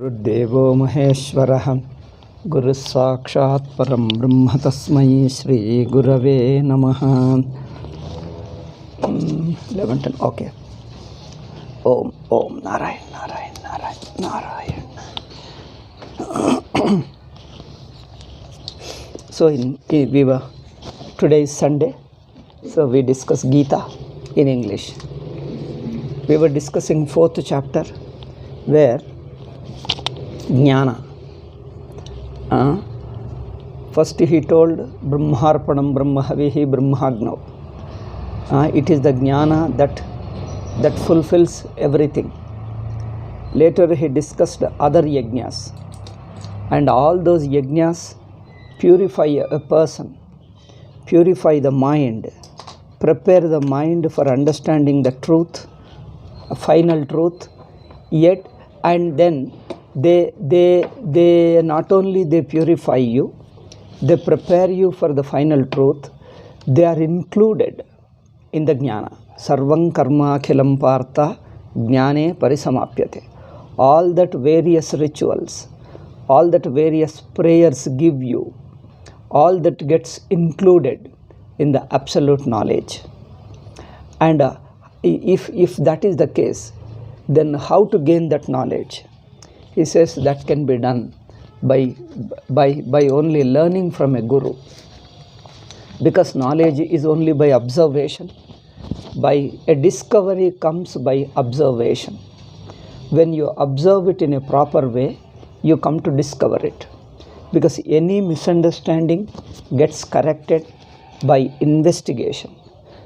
गुरुदेवो महेश्वरः गुरुस्साक्षात् परं ब्रह्म तस्मै श्री गुरवे नमः. 11 okay. Om Narayan Narayan Narayan Narayan. So today is Sunday, so we discuss Gita in English. We were discussing 4th chapter where Jnana. First he told Brahmarpanam Brahmahavihi Brahmagnav. It is the Jnana that fulfills everything. Later he discussed other yajnas, and all those yajnas purify a person, purify the mind, prepare the mind for understanding the truth, a final truth. Yet and then they not only they purify you, they prepare you for the final truth. They are included in the jnana. Sarvam karma akhilam partha jnane parisamapyate. All that various rituals, all that various prayers give you, all that gets included in the absolute knowledge. And if that is the case, then how to gain that knowledge? He says that can be done by only learning from a guru, because knowledge is only by observation. By a discovery comes by observation. When you observe it in a proper way, you come to discover it, because any misunderstanding gets corrected by investigation.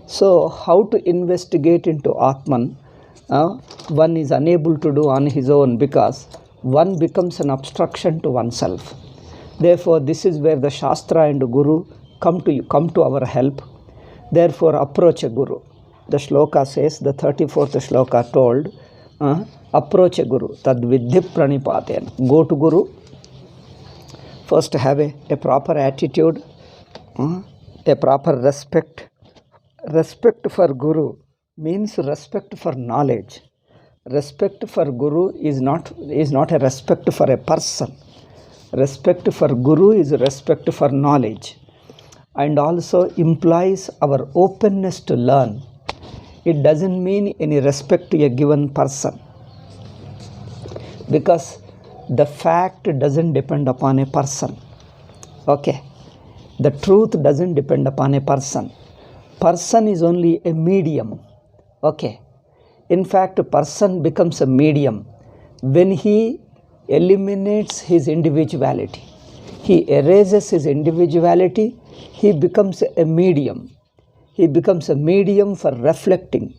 So how to investigate into Atman, one is unable to do on his own, because one becomes an obstruction to oneself. Therefore, this is where the Shastra and Guru come to our help. Therefore, approach a Guru. The shloka says, the 34th shloka told, approach a Guru. Tad vidhi pranipaten. Go to Guru. First have a proper attitude, a proper respect. Respect for Guru means respect for knowledge. Respect for Guru is not a respect for a person. Respect for Guru is respect for knowledge, and also implies our openness to learn. It doesn't mean any respect to a given person, because the fact doesn't depend upon a person. Okay, the truth doesn't depend upon a person. Person is only a medium. Okay, in fact, a person becomes a medium when he eliminates his individuality. He erases his individuality. He becomes a medium. He becomes a medium for reflecting,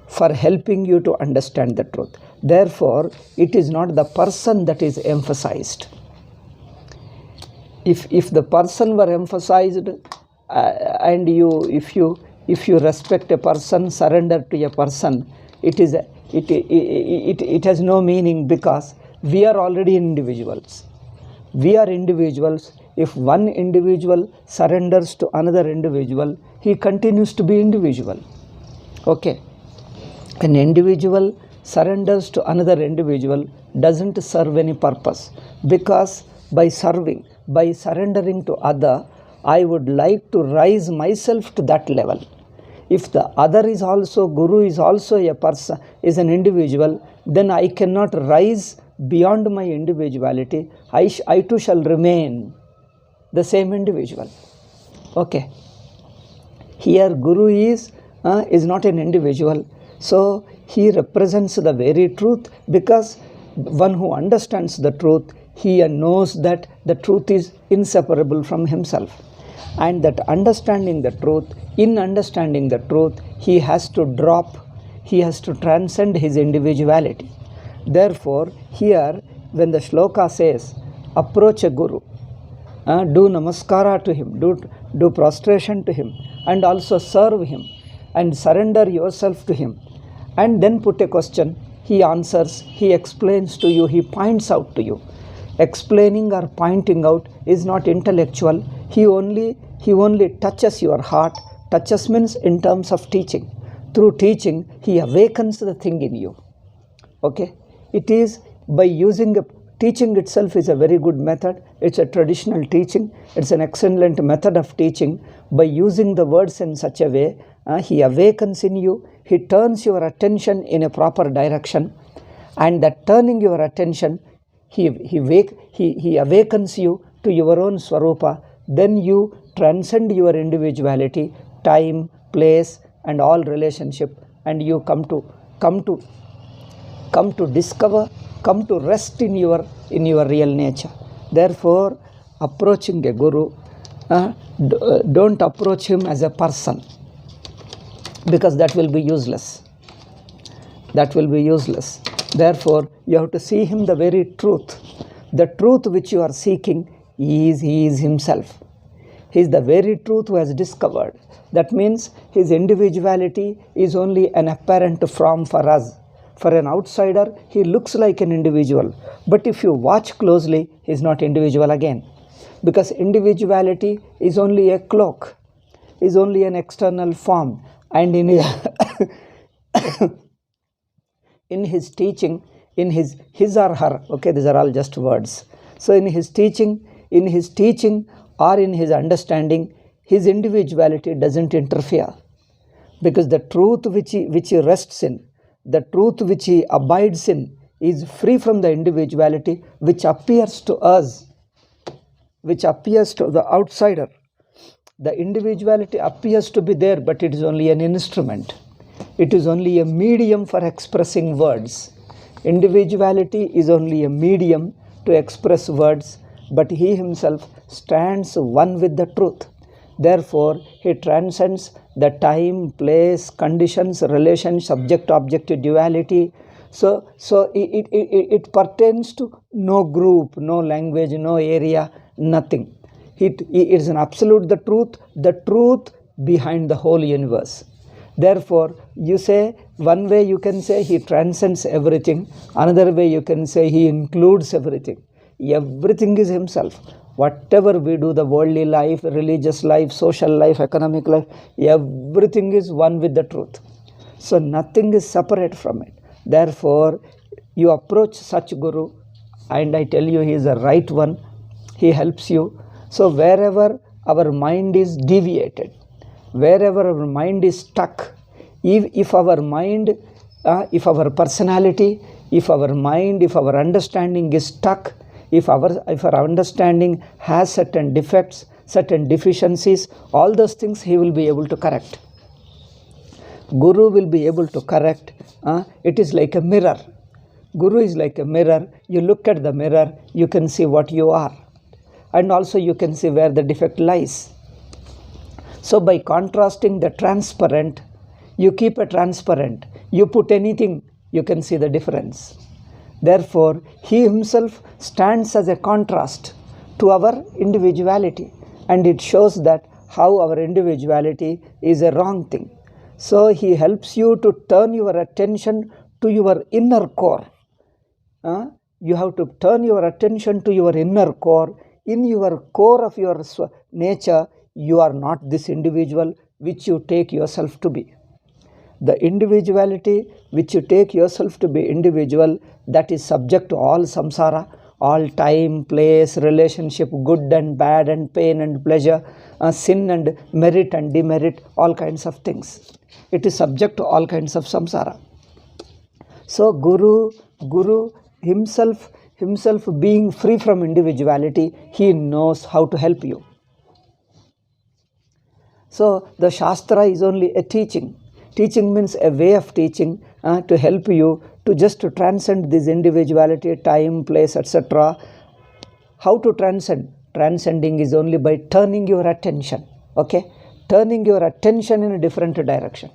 for helping you to understand the truth. Therefore, it is not the person that is emphasized. If the person were emphasized, and if you respect a person, surrender to a person, it has no meaning, because we are already individuals. We are individuals. If one individual surrenders to another individual, he continues to be individual. Okay. An individual surrenders to another individual doesn't serve any purpose, because by surrendering to other, I would like to rise myself to that level. If the other is also, Guru is also a person, is an individual, then I cannot rise beyond my individuality. I too shall remain the same individual. Okay. Here Guru is not an individual. So he represents the very truth, because one who understands the truth, he knows that the truth is inseparable from himself. And that understanding the truth, in understanding the truth, he has to transcend his individuality. Therefore, here when the shloka says, approach a Guru, do namaskara to him, do prostration to him, and also serve him, and surrender yourself to him, and then put a question, he answers, he explains to you, he points out to you. Explaining or pointing out is not intellectual. He only touches your heart. Touches means in terms of teaching. Through teaching, he awakens the thing in you. Okay? It is by using teaching itself is a very good method. It's a traditional teaching. It's an excellent method of teaching. By using the words in such a way, he awakens in you, he turns your attention in a proper direction, and that turning your attention, he awakens you to your own Swarupa. Then you transcend your individuality, time, place, and all relationship, and you come to discover, come to rest in your real nature. Therefore, approaching a guru, don't approach him as a person, because that will be useless. That will be useless. Therefore, you have to see him the very truth. The truth which you are seeking he is himself. He is the very truth who has discovered. That means his individuality is only an apparent form for us. For an outsider, he looks like an individual. But if you watch closely, he is not individual again. Because individuality is only a cloak, is only an external form. And in his teaching, in his or her, okay, these are all just words. So in his teaching or in his understanding, his individuality doesn't interfere. Because the truth which he rests in, the truth which he abides in, is free from the individuality which appears to us, which appears to the outsider. The individuality appears to be there, but it is only an instrument. It is only a medium for expressing words. Individuality is only a medium to express words, but he himself stands one with the truth. Therefore, he transcends the time, place, conditions, relation, subject-object duality. So it pertains to no group, no language, no area, nothing. It is an absolute the truth behind the whole universe. Therefore, you say, one way you can say he transcends everything, another way you can say he includes everything. Everything is himself. Whatever we do, the worldly life, religious life, social life, economic life, everything is one with the truth. So nothing is separate from it. Therefore, you approach such Guru, and I tell you, he is the right one. He helps you. So wherever our mind is deviated, wherever our mind is stuck, if our mind, if our personality, if our mind, if our understanding is stuck, if our understanding has certain defects, certain deficiencies, all those things he will be able to correct. Guru will be able to correct. It is like a mirror. Guru is like a mirror. You look at the mirror, you can see what you are. And also you can see where the defect lies. So by contrasting the transparent, you keep a transparent. You put anything, you can see the difference. Therefore, he himself stands as a contrast to our individuality. And it shows that how our individuality is a wrong thing. So he helps you to turn your attention to your inner core. You have to turn your attention to your inner core. In your core of your nature, you are not this individual which you take yourself to be. The individuality which you take yourself to be individual, that is subject to all samsara, all time, place, relationship, good and bad and pain and pleasure, sin and merit and demerit, all kinds of things. It is subject to all kinds of samsara. So Guru himself being free from individuality, he knows how to help you. So the Shastra is only a teaching. Teaching means a way of teaching to help you to just to transcend this individuality, time, place, etc. How to transcend? Transcending is only by turning your attention. Okay? Turning your attention in a different direction.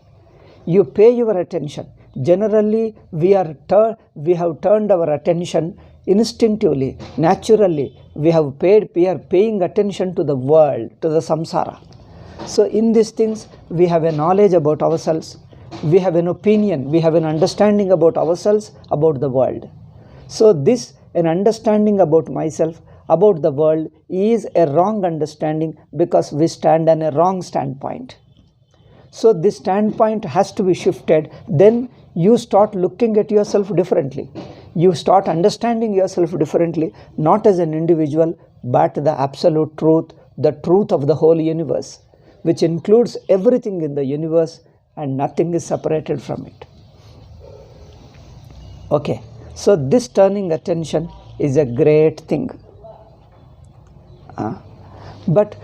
You pay your attention. Generally, we have turned our attention instinctively, naturally. We are paying attention to the world, to the samsara. So in these things, we have a knowledge about ourselves, we have an opinion, we have an understanding about ourselves, about the world. So this, an understanding about myself, about the world, is a wrong understanding because we stand on a wrong standpoint. So this standpoint has to be shifted. Then you start looking at yourself differently. You start understanding yourself differently, not as an individual, but the absolute truth, the truth of the whole universe, which includes everything in the universe and nothing is separated from it. Okay, so this turning attention is a great thing. But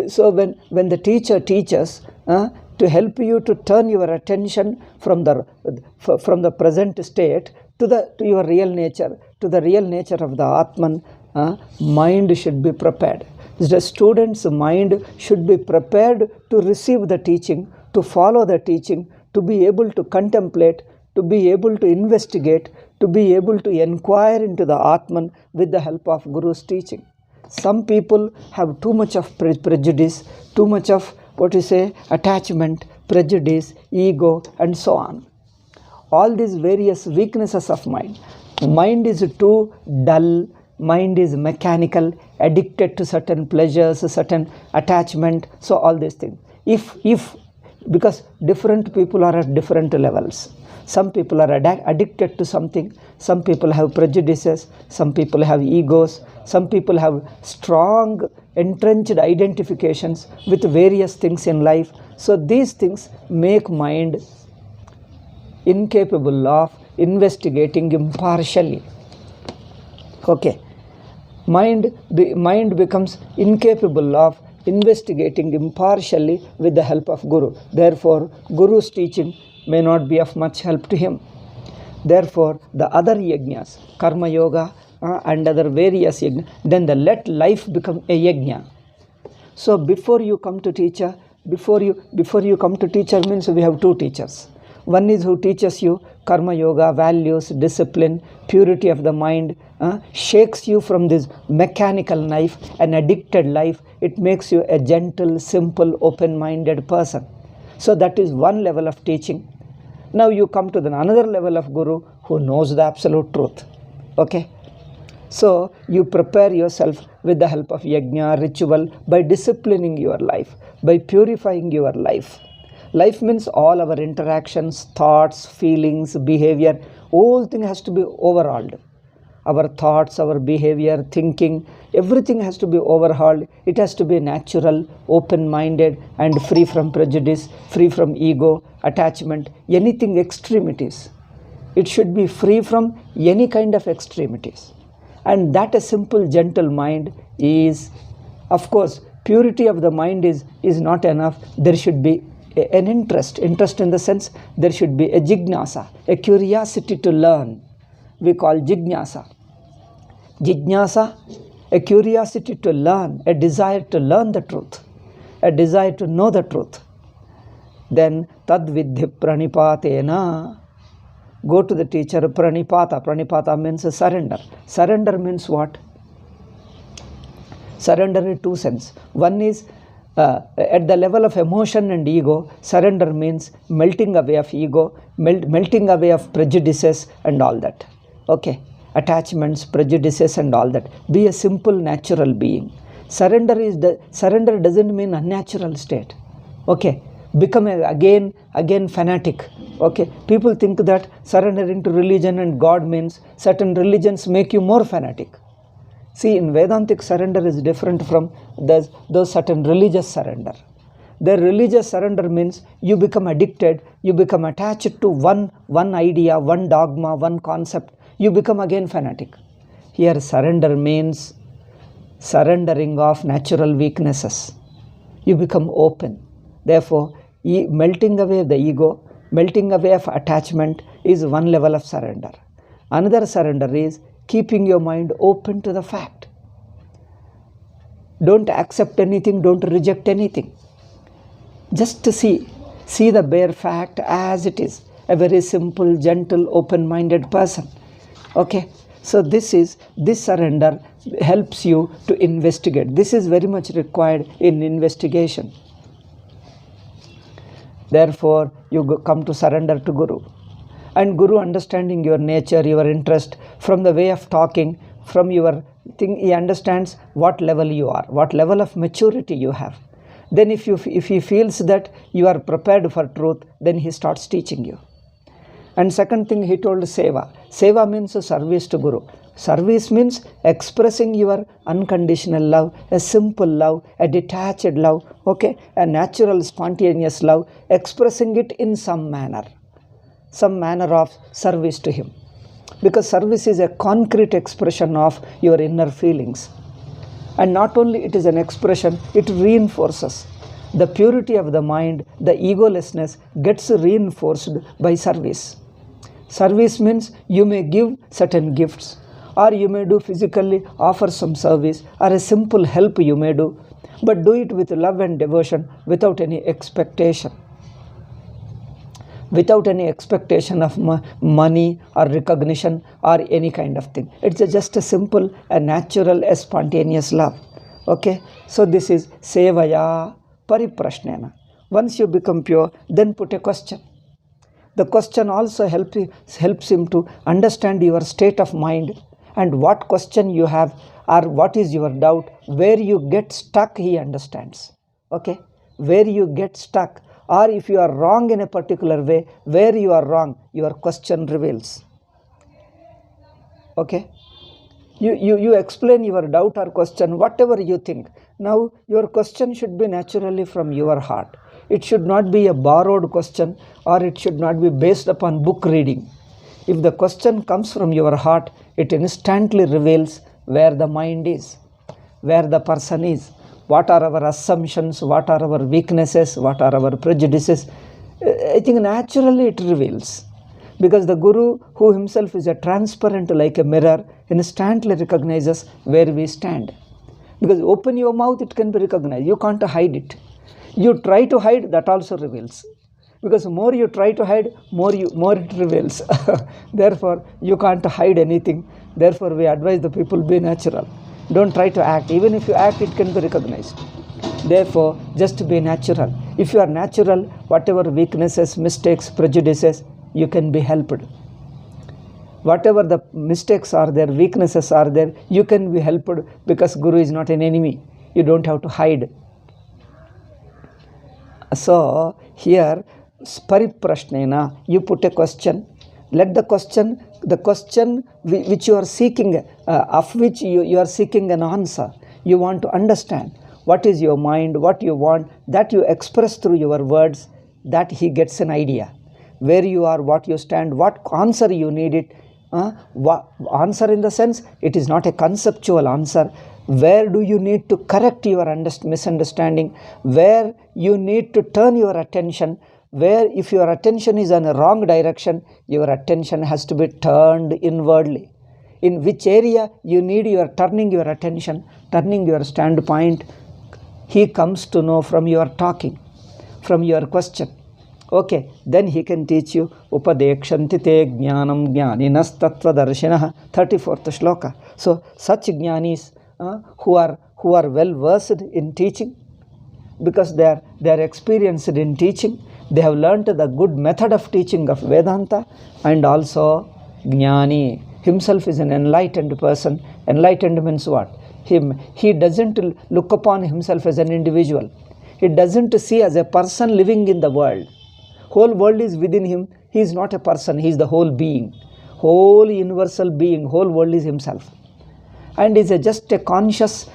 so when the teacher teaches to help you to turn your attention from the present state to your real nature, to the real nature of the Atman, mind should be prepared. The student's mind should be prepared to receive the teaching, to follow the teaching, to be able to contemplate, to be able to investigate, to be able to inquire into the Atman with the help of Guru's teaching. Some people have too much of prejudice, too much of attachment, prejudice, ego, and so on. All these various weaknesses of mind. Mind is too dull, mind is mechanical, addicted to certain pleasures, certain attachment, so all these things. Because different people are at different levels. Some people are addicted to something, some people have prejudices, some people have egos, some people have strong entrenched identifications with various things in life. So these things make mind incapable of investigating impartially. Okay, mind becomes incapable of investigating impartially with the help of Guru. Therefore, Guru's teaching may not be of much help to him. Therefore, the other yajnas, karma yoga and other various yajnas, then let life become a yajna. So before you come to teacher, before you come to teacher means we have two teachers. One is who teaches you karma yoga, values, discipline, purity of the mind, shakes you from this mechanical life, an addicted life. It makes you a gentle, simple, open-minded person. So that is one level of teaching. Now you come to another level of Guru who knows the absolute truth. Okay? So you prepare yourself with the help of yajna, ritual, by disciplining your life, by purifying your life. Life means all our interactions, thoughts, feelings, behavior, whole thing has to be overhauled. Our thoughts, our behavior, thinking, everything has to be overhauled. It has to be natural, open-minded, and free from prejudice, free from ego, attachment, anything extremities. It should be free from any kind of extremities. And that a simple, gentle mind is, of course, purity of the mind is not enough. There should be an interest in the sense there should be a jignasa, a curiosity to learn. We call jignasa. Jignasa, a curiosity to learn, a desire to learn the truth, a desire to know the truth. Then tad vidhi pranipatena. Go to the teacher, pranipata. Pranipata means surrender. Surrender means what? Surrender in two senses. One is at the level of emotion and ego, surrender means melting away of ego, melting away of prejudices and all that. Okay, attachments, prejudices and all that. Be a simple, natural being. Surrender doesn't mean unnatural state. Okay, become again fanatic. Okay, people think that surrendering to religion and God means certain religions make you more fanatic. See, in Vedantic, surrender is different from those certain religious surrender. The religious surrender means you become addicted, you become attached to one idea, one dogma, one concept. You become again fanatic. Here, surrender means surrendering of natural weaknesses. You become open. Therefore, melting away the ego, melting away of attachment is one level of surrender. Another surrender is keeping your mind open to the fact. Don't accept anything, don't reject anything. Just to see the bare fact as it is. A very simple, gentle, open-minded person. Okay, so this surrender helps you to investigate. This is very much required in investigation. Therefore, you come to surrender to Guru. And Guru, understanding your nature, your interest, from the way of talking, from your thing, he understands what level you are, what level of maturity you have. Then if he feels that you are prepared for truth, then he starts teaching you. And second thing, he told seva. Seva means service to Guru. Service means expressing your unconditional love, a simple love, a detached love, okay, a natural, spontaneous love, expressing it in some manner of service to him. Because service is a concrete expression of your inner feelings. And not only it is an expression, it reinforces. The purity of the mind, the egolessness gets reinforced by service. Service means you may give certain gifts, or you may do physically, offer some service, or a simple help you may do, but do it with love and devotion without any expectation. Without any expectation of money or recognition or any kind of thing. It's just a simple, a natural, a spontaneous love. Okay, so this is sevaya pariprashnena. Once you become pure, then put a question. The question also helps him to understand your state of mind and what question you have or what is your doubt. Where you get stuck, he understands. Okay, where you get stuck, or if you are wrong in a particular way, where you are wrong, your question reveals. Okay, you explain your doubt or question, whatever you think. Now your question should be naturally from your heart. It should not be a borrowed question, or it should not be based upon book reading. If the question comes from your heart, it instantly reveals where the mind is, where the person is. What are our assumptions, what are our weaknesses, what are our prejudices. I think naturally it reveals. Because the Guru, who himself is a transparent like a mirror, instantly recognizes where we stand. Because open your mouth, it can be recognized. You can't hide it. You try to hide, that also reveals. Because more you try to hide, more it reveals. Therefore, you can't hide anything. Therefore, we advise the people, be natural. Don't try to act. Even if you act, it can be recognized. Therefore, just be natural. If you are natural, whatever weaknesses, mistakes, prejudices, you can be helped. Whatever the mistakes are there, weaknesses are there, you can be helped, because Guru is not an enemy. You don't have to hide. So, here, pariprashnena, you put a question. Let the question which you are seeking, of which you are seeking an answer, you want to understand what is your mind, what you want, that you express through your words, that he gets an idea. Where you are, what you stand, what answer you need it. Answer in the sense, it is not a conceptual answer. Where do you need to correct your misunderstanding? Where you need to turn your attention? Where if your attention is in a wrong direction, your attention has to be turned inwardly. In which area you need turning your attention, turning your standpoint, he comes to know from your talking, from your question. Okay, then he can teach you Upadekshanti te jnanam jnaninas tattva darshinah, 34th shloka. So such jnanis who are well versed in teaching, because they are experienced in teaching, they have learnt the good method of teaching of Vedanta, and also jnani himself is an enlightened person. Enlightened means what? He doesn't look upon himself as an individual. He doesn't see as a person living in the world. Whole world is within him. He is not a person. He is the whole being, whole universal being. Whole world is himself, and is just a conscious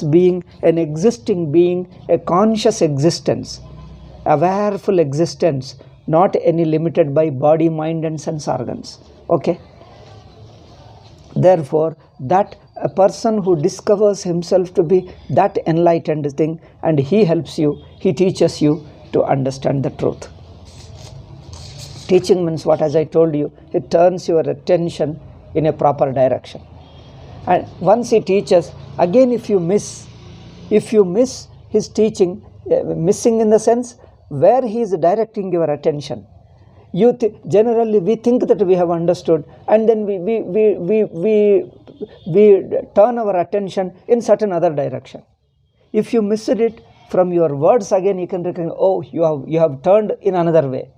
being, an existing being, a conscious existence, awareful existence, not any limited by body, mind, and sense organs. Okay. Therefore, that a person who discovers himself to be that enlightened thing, and he helps you, he teaches you to understand the truth. Teaching means what? As I told you, it turns your attention in a proper direction. And once he teaches, again if you miss his teaching, missing in the sense where he is directing your attention, generally we think that we have understood, and then we turn our attention in certain other direction. If you missed it from your words, again you can recognize, oh, you have turned in another way.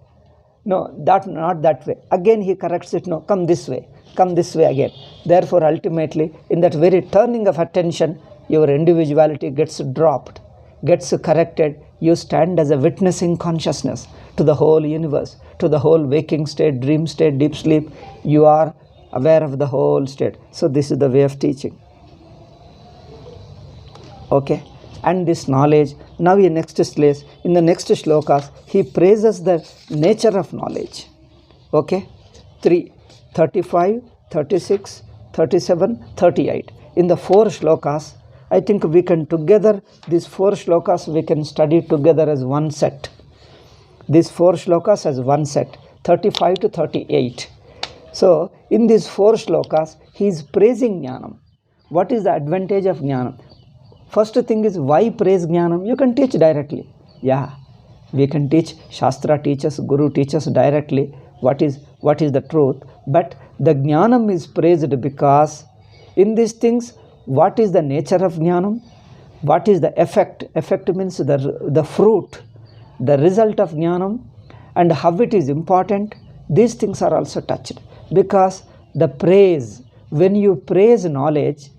No, not that way. Again he corrects it. No, come this way again. Therefore, ultimately, in that very turning of attention, your individuality gets dropped, gets corrected. You stand as a witnessing consciousness. to the whole universe, to the whole waking state, dream state, deep sleep. You are aware of the whole state. So this is the way of teaching. Okay, and this knowledge. Now in the next shlokas, he praises the nature of knowledge. Okay, 35, 36, 37, 38. In the 4 shlokas, I think we can together, these 4 shlokas we can study together as one set. These 4 shlokas as one set, 35 to 38. So in these 4 shlokas, he is praising Jnanam. What is the advantage of Jnanam? First thing is, why praise Jnanam? You can teach directly. Yeah, we can teach. Shastra teaches, Guru teaches directly what is the truth. But the Jnanam is praised because in these things, what is the nature of Jnanam? What is the effect? Effect means the fruit, the result of Jnanam, and how it is important. These things are also touched. Because the praise, when you praise knowledge,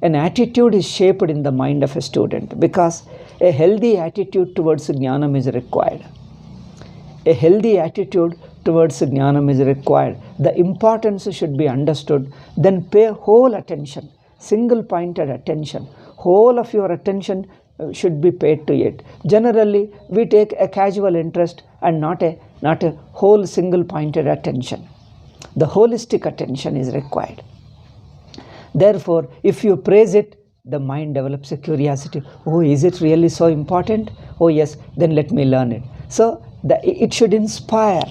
an attitude is shaped in the mind of a student, because a healthy attitude towards Jnanam is required. A healthy attitude towards Jnanam is required. The importance should be understood. Then pay whole attention, single pointed attention. Whole of your attention should be paid to it. Generally, we take a casual interest and not a whole single pointed attention. The holistic attention is required. Therefore, if you praise it, the mind develops a curiosity. Oh, is it really so important? Oh yes, then let me learn it. So it should inspire.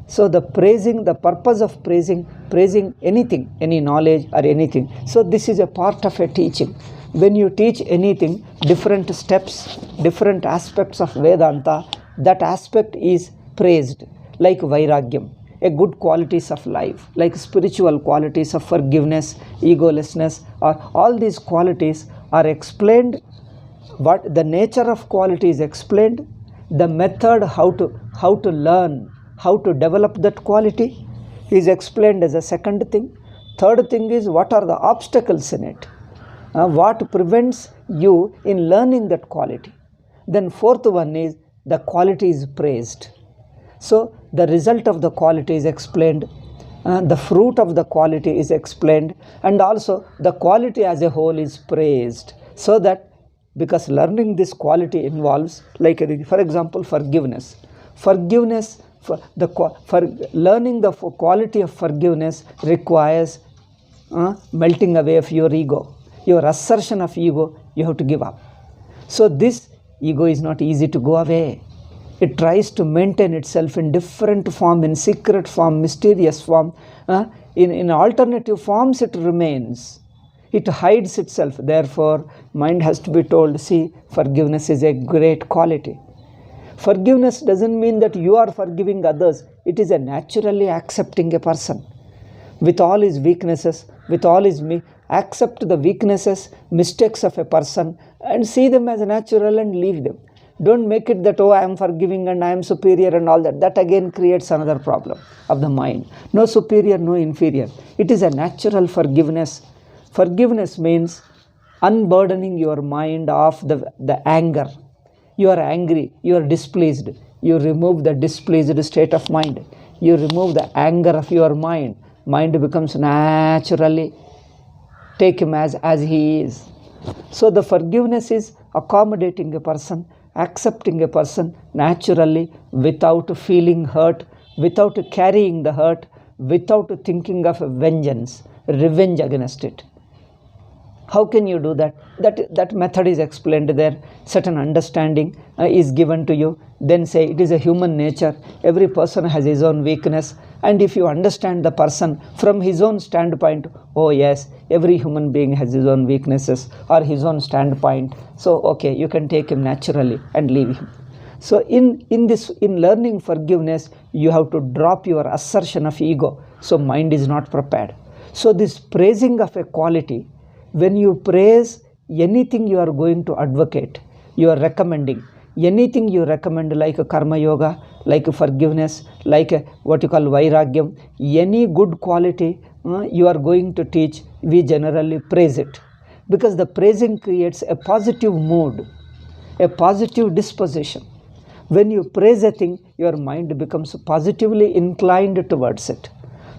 So the purpose of praising anything, any knowledge or anything. So this is a part of a teaching. When you teach anything, different steps, different aspects of Vedanta, that aspect is praised. Like Vairagyam, a good qualities of life, like spiritual qualities of forgiveness, egolessness, or all these qualities are explained. What the nature of quality is explained, the method how to learn, how to develop that quality is explained as a second thing. Third thing is, what are the obstacles in it? What prevents you in learning that quality? Then fourth one is, the quality is praised. So the result of the quality is explained, the fruit of the quality is explained, and also the quality as a whole is praised. So that, because learning this quality involves, like for example, forgiveness. Forgiveness, for learning the quality of forgiveness requires melting away of your ego. Your assertion of ego, you have to give up. So this ego is not easy to go away. It tries to maintain itself in different form, in secret form, mysterious form. In alternative forms it remains. It hides itself. Therefore, mind has to be told, see, forgiveness is a great quality. Forgiveness doesn't mean that you are forgiving others. It is a naturally accepting a person with all his weaknesses, with all his accept the weaknesses, mistakes of a person and see them as natural and leave them. Don't make it that, oh, I am forgiving and I am superior and all that. That again creates another problem of the mind. No superior, no inferior. It is a natural forgiveness. Forgiveness means unburdening your mind of the anger. You are angry, you are displeased. You remove the displeased state of mind. You remove the anger of your mind. Mind becomes naturally, take him as he is. So the forgiveness is accommodating a person, accepting a person naturally, without feeling hurt, without carrying the hurt, without thinking of vengeance, revenge against it. How can you do that? That method is explained there. Certain understanding is given to you. Then say, it is a human nature. Every person has his own weakness. And if you understand the person from his own standpoint, oh yes, every human being has his own weaknesses or his own standpoint. So, okay, you can take him naturally and leave him. So in learning forgiveness, you have to drop your assertion of ego. So mind is not prepared. So this praising of a quality, when you praise anything you are going to advocate, you are recommending, anything you recommend like a karma yoga, like a forgiveness, like a, what you call vairagyam, any good quality you are going to teach, we generally praise it. Because the praising creates a positive mood, a positive disposition. When you praise a thing, your mind becomes positively inclined towards it.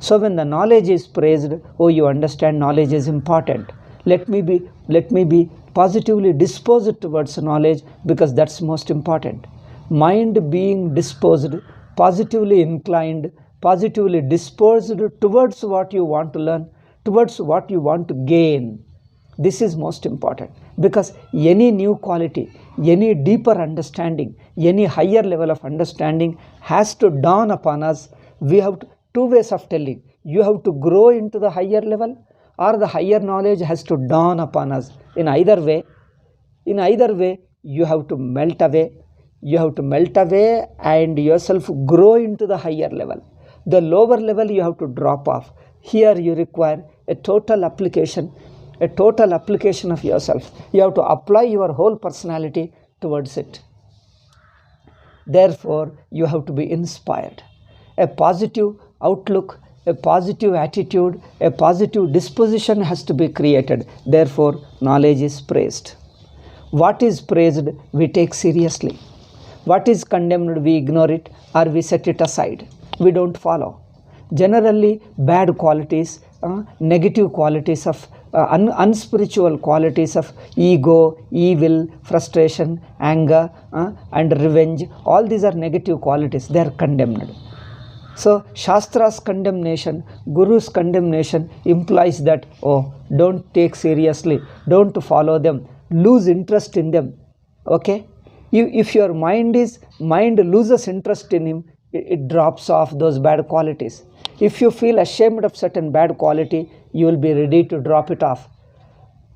So when the knowledge is praised, oh, you understand knowledge is important. Let me be positively disposed towards knowledge, because that's most important. Mind being disposed, positively inclined, positively disposed towards what you want to learn, towards what you want to gain. This is most important, because any new quality, any deeper understanding, any higher level of understanding has to dawn upon us. We have two ways of telling. You have to grow into the higher level, or the higher knowledge has to dawn upon us. In either way, you have to melt away. You have to melt away and yourself grow into the higher level. The lower level you have to drop off. Here you require a total application of yourself. You have to apply your whole personality towards it. Therefore, you have to be inspired. A positive outlook, a positive attitude, a positive disposition has to be created. Therefore, knowledge is praised. What is praised, we take seriously. What is condemned, we ignore it, or we set it aside. We don't follow. Generally, bad qualities, negative qualities of unspiritual qualities of ego, evil, frustration, anger, and revenge, all these are negative qualities. They are condemned. So Shastra's condemnation, Guru's condemnation implies that, oh, don't take seriously, don't follow them, lose interest in them. Okay? If your mind loses interest in him, it drops off those bad qualities. If you feel ashamed of certain bad quality, you will be ready to drop it off.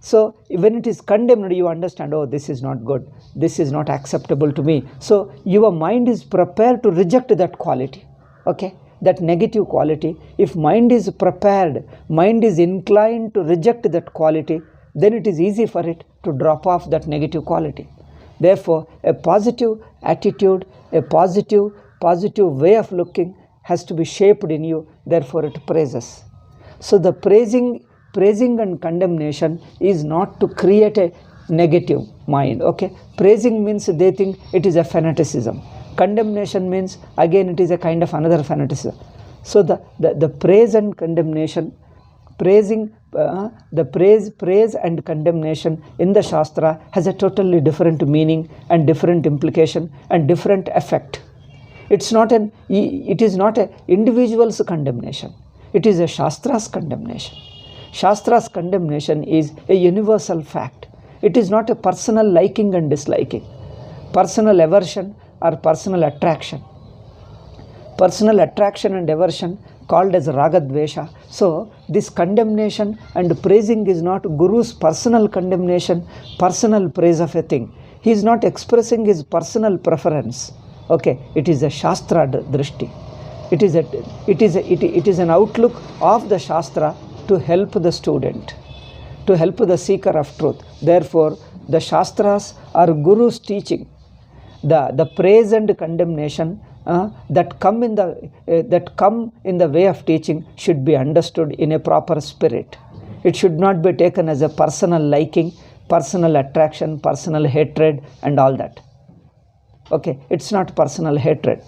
So when it is condemned, you understand, oh, this is not good, this is not acceptable to me. So your mind is prepared to reject that quality. Okay, that negative quality. If mind is prepared, mind is inclined to reject that quality, then it is easy for it to drop off that negative quality. Therefore, a positive attitude, a positive way of looking has to be shaped in you. Therefore, it praises. So the praising and condemnation is not to create a negative mind. Okay, praising means they think it is a fanaticism. Condemnation means, again, it is a kind of another fanaticism. So the praise and condemnation, praise and condemnation in the Shastra has a totally different meaning and different implication and different effect. It is not an individual's condemnation. It is a Shastra's condemnation. Shastra's condemnation is a universal fact. It is not a personal liking and disliking, personal aversion or personal attraction. Personal attraction and aversion called as ragadvesha. So this condemnation and praising is not Guru's personal condemnation, personal praise of a thing. He is not expressing his personal preference. Okay, it is a Shastra drishti. It is an outlook of the Shastra to help the student, to help the seeker of truth. Therefore, the Shastras are Guru's teaching. The praise and condemnation that come in the way of teaching should be understood in a proper spirit. It should not be taken as a personal liking, personal attraction, personal hatred, and all that. Okay, it's not personal hatred.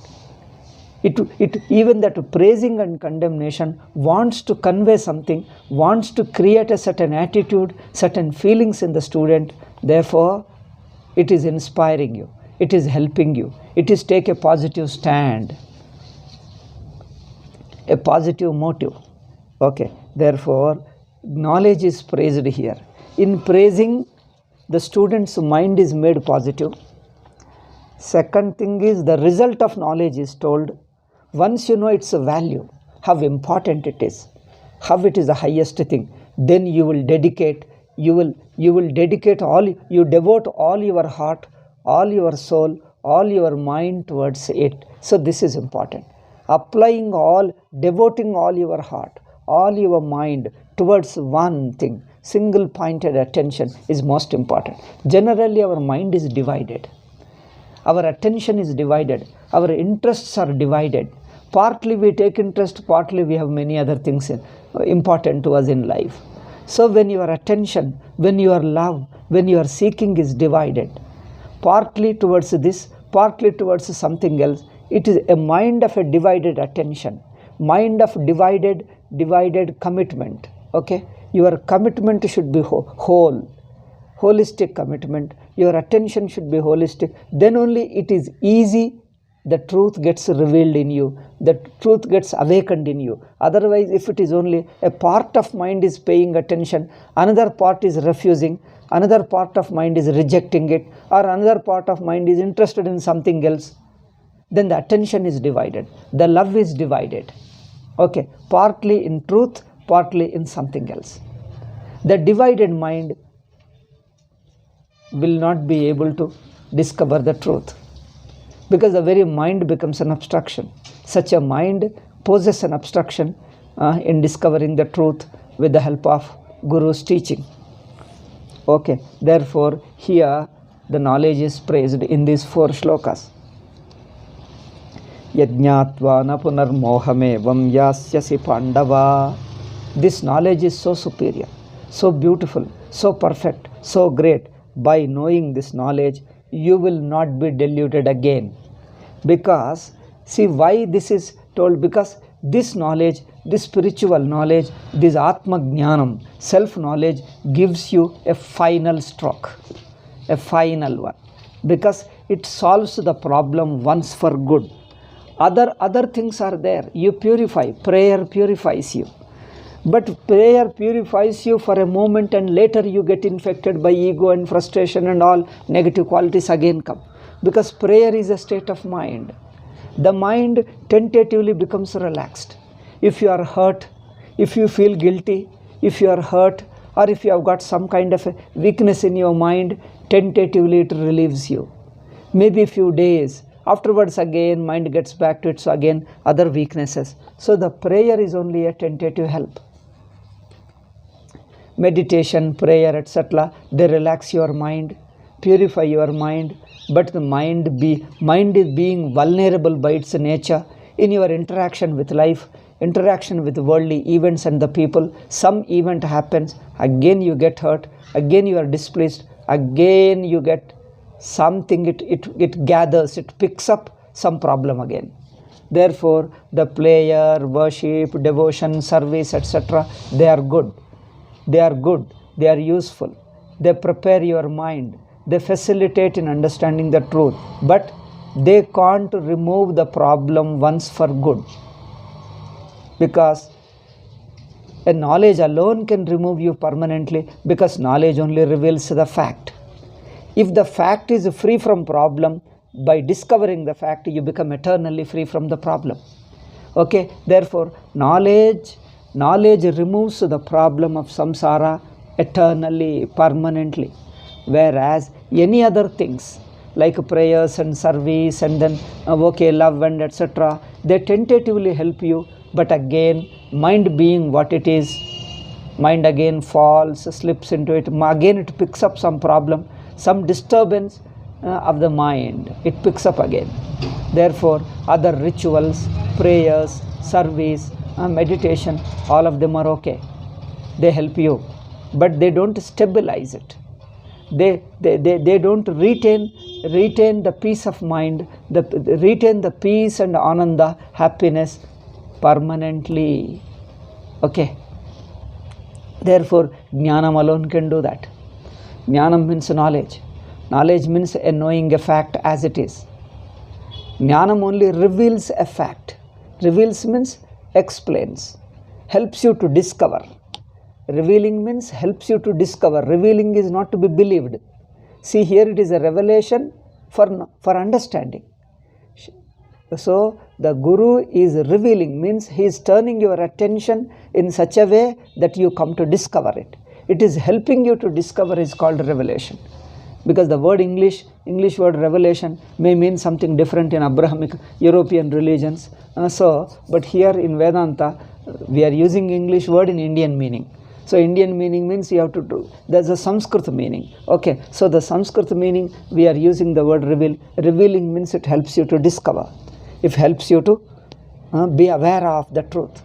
Even that praising and condemnation wants to convey something, wants to create a certain attitude, certain feelings in the student. Therefore, it is inspiring you. It is helping you. It is take a positive stand, a positive motive. Okay, therefore, knowledge is praised here. In praising, the student's mind is made positive. Second thing is the result of knowledge is told. Once you know its value, how important it is, how it is the highest thing, then you will dedicate, you devote all your heart, all your soul, all your mind towards it. So this is important. Devoting all your heart, all your mind towards one thing, single pointed attention is most important. Generally, our mind is divided. Our attention is divided. Our interests are divided. Partly we take interest, partly we have many other things important to us in life. So when your attention, when your love, when your seeking is divided, partly towards this, partly towards something else. It is a mind of a divided attention, mind of divided commitment. Okay, your commitment should be whole, holistic commitment. Your attention should be holistic. Then only it is easy. The truth gets revealed in you. The truth gets awakened in you. Otherwise, if it is only a part of mind is paying attention, another part is refusing, another part of mind is rejecting it, or another part of mind is interested in something else, then the attention is divided. The love is divided. Okay, partly in truth, partly in something else. The divided mind will not be able to discover the truth, because the very mind becomes an obstruction. Such a mind poses an obstruction in discovering the truth with the help of Guru's teaching. Okay, therefore here the knowledge is praised in these 4 shlokas. Yajñātvā na punarmohamevam yasyasi pandava. This knowledge is so superior, so beautiful, so perfect, so great. By knowing this knowledge, you will not be deluded again. Because, see why this is told? Because this knowledge, this spiritual knowledge, this Atma Jnanam, self-knowledge, gives you a final stroke, a final one. Because it solves the problem once for good. Other things are there. You purify. Prayer purifies you. But prayer purifies you for a moment, and later you get infected by ego and frustration, and all negative qualities again come. Because prayer is a state of mind. The mind tentatively becomes relaxed. If you are hurt, if you feel guilty, if you are hurt, or if you have got some kind of a weakness in your mind, tentatively it relieves you. Maybe a few days. Afterwards again mind gets back to its again other weaknesses. So the prayer is only a tentative help. Meditation, prayer, etc., they relax your mind, purify your mind, but the mind is being vulnerable by its nature. In your interaction with life, interaction with worldly events and the people, some event happens, again you get hurt, again you are displeased, again you get something, it gathers, it picks up some problem again. Therefore, the prayer, worship, devotion, service, etc., they are good. They are good, they are useful, they prepare your mind, they facilitate in understanding the truth, but they can't remove the problem once for good. Because a knowledge alone can remove you permanently, because knowledge only reveals the fact. If the fact is free from problem, by discovering the fact, you become eternally free from the problem. Okay, therefore, knowledge removes the problem of samsara eternally, permanently. Whereas any other things like prayers and service and then love and etc., they tentatively help you, but again mind being what it is, mind again falls, slips into it, again it picks up some problem, some disturbance of the mind, it picks up again. Therefore other rituals, prayers, service, meditation, all of them are okay. They help you, but they don't stabilize it. They don't retain the peace of mind, retain the peace and ananda, happiness permanently. Okay. Therefore, jnanam alone can do that. Jnanam means knowledge. Knowledge means a knowing a fact as it is. Jnanam only reveals a fact. Reveals means explains, helps you to discover. Revealing means helps you to discover. Revealing is not to be believed. See, here it is a revelation for understanding. So the Guru is revealing, means he is turning your attention in such a way that you come to discover it. It is helping you to discover is called revelation. Because the word English word revelation may mean something different in Abrahamic European religions. But here in Vedanta, we are using English word in Indian meaning. So Indian meaning means you have to do, there's a Sanskrit meaning. Okay, so the Sanskrit meaning, we are using the word reveal. Revealing means it helps you to discover. It helps you to be aware of the truth.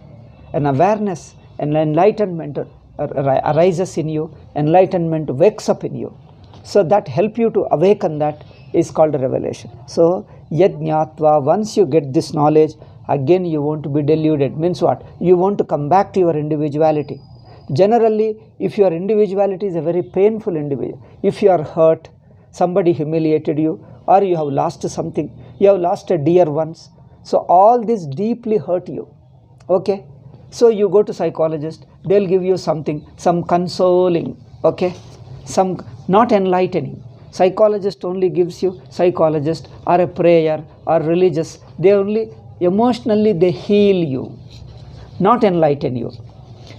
An awareness, an enlightenment arises in you, enlightenment wakes up in you. So that help you to awaken that, is called revelation. So yad jnatva, once you get this knowledge, again you won't be deluded. Means what? You want to come back to your individuality. Generally, if your individuality is a very painful individual, if you are hurt, somebody humiliated you, or you have lost something, you have lost a dear ones, so all this deeply hurt you. Okay, so you go to psychologist, they'll give you something, some consoling, okay, some not enlightening. Psychologist only gives you psychologist or a prayer or religious. They only emotionally they heal you, not enlighten you.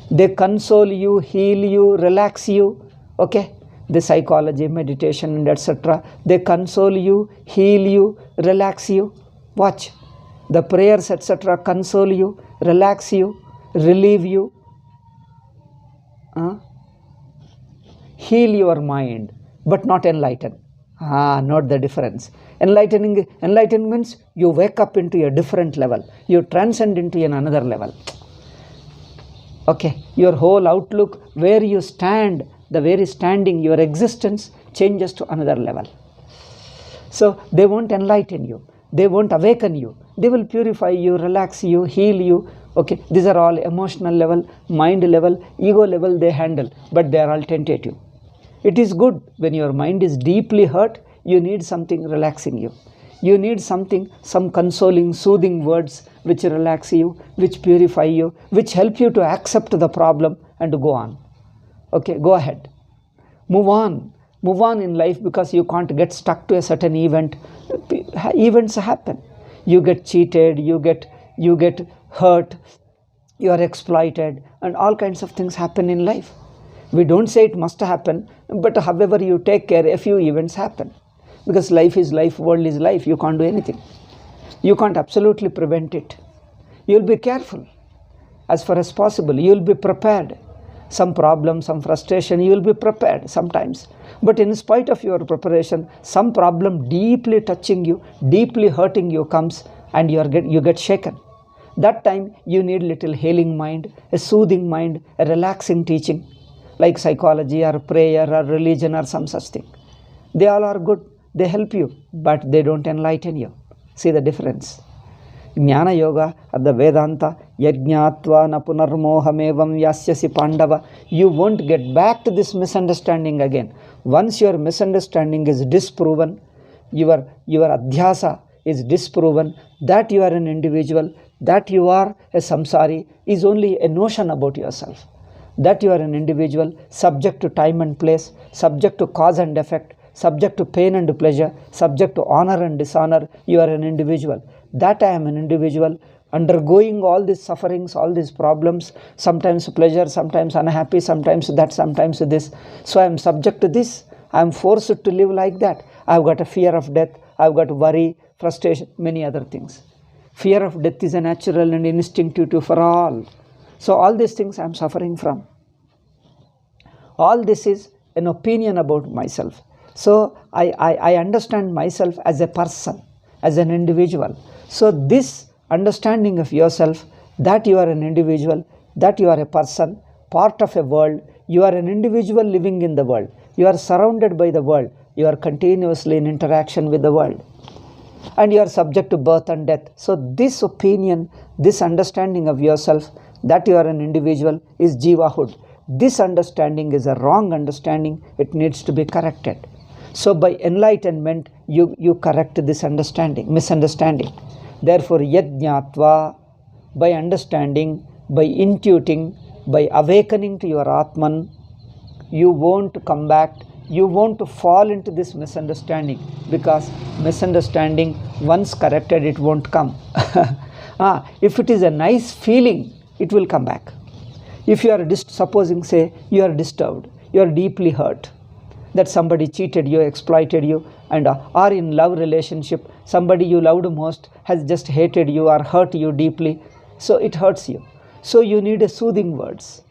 They console you, heal you, relax you. Okay, the psychology, meditation, and etc. They console you, heal you, relax you. Watch, the prayers, etc. console you, relax you, relieve you, heal your mind, but not enlighten. Note the difference. Enlighten means you wake up into a different level. You transcend into another level. Okay, your whole outlook, where you stand, the very standing, your existence changes to another level. So they won't enlighten you. They won't awaken you. They will purify you, relax you, heal you. Okay, these are all emotional level, mind level, ego level they handle, but they are all tentative. It is good when your mind is deeply hurt, you need something relaxing you. You need something, some consoling, soothing words which relax you, which purify you, which help you to accept the problem and to go on. Okay, go ahead. Move on. Move on in life, because you can't get stuck to a certain event. Events happen. You get cheated, you get hurt, you are exploited, and all kinds of things happen in life. We don't say it must happen, but however you take care, a few events happen. Because life is life, world is life, you can't do anything. You can't absolutely prevent it. You'll be careful as far as possible. You'll be prepared. Some problem, some frustration, you will be prepared sometimes. But in spite of your preparation, some problem deeply touching you, deeply hurting you comes, and you get shaken. That time you need little healing mind, a soothing mind, a relaxing teaching, like psychology or prayer or religion or some such thing. They all are good. They help you, but they don't enlighten you. See the difference. Jnana Yoga at the Vedanta, Yajñātva na punarmohamevam yasyasi Pandava. You won't get back to this misunderstanding again. Once your misunderstanding is disproven, your adhyasa is disproven, that you are an individual, that you are a samsari, is only a notion about yourself. That you are an individual, subject to time and place, subject to cause and effect, subject to pain and pleasure, subject to honor and dishonor. You are an individual. That I am an individual, undergoing all these sufferings, all these problems, sometimes pleasure, sometimes unhappy, sometimes that, sometimes this. So I am subject to this. I am forced to live like that. I have got a fear of death. I have got worry, frustration, many other things. Fear of death is a natural and instinctive for all. So all these things I am suffering from. All this is an opinion about myself. So I understand myself as a person, as an individual. So this understanding of yourself, that you are an individual, that you are a person, part of a world, you are an individual living in the world. You are surrounded by the world. You are continuously in interaction with the world. And you are subject to birth and death. So this opinion, this understanding of yourself, that you are an individual, is jivahood. This understanding is a wrong understanding. It needs to be corrected. So by enlightenment, you correct this misunderstanding. Therefore, yajñātva, by understanding, by intuiting, by awakening to your Atman, you won't come back, you won't fall into this misunderstanding, because misunderstanding, once corrected, it won't come. If it is a nice feeling, it will come back. If you are, supposing, say, you are disturbed, you are deeply hurt, that somebody cheated you, exploited you, and are in love relationship, somebody you loved most has just hated you or hurt you deeply, so it hurts you. So you need a soothing words.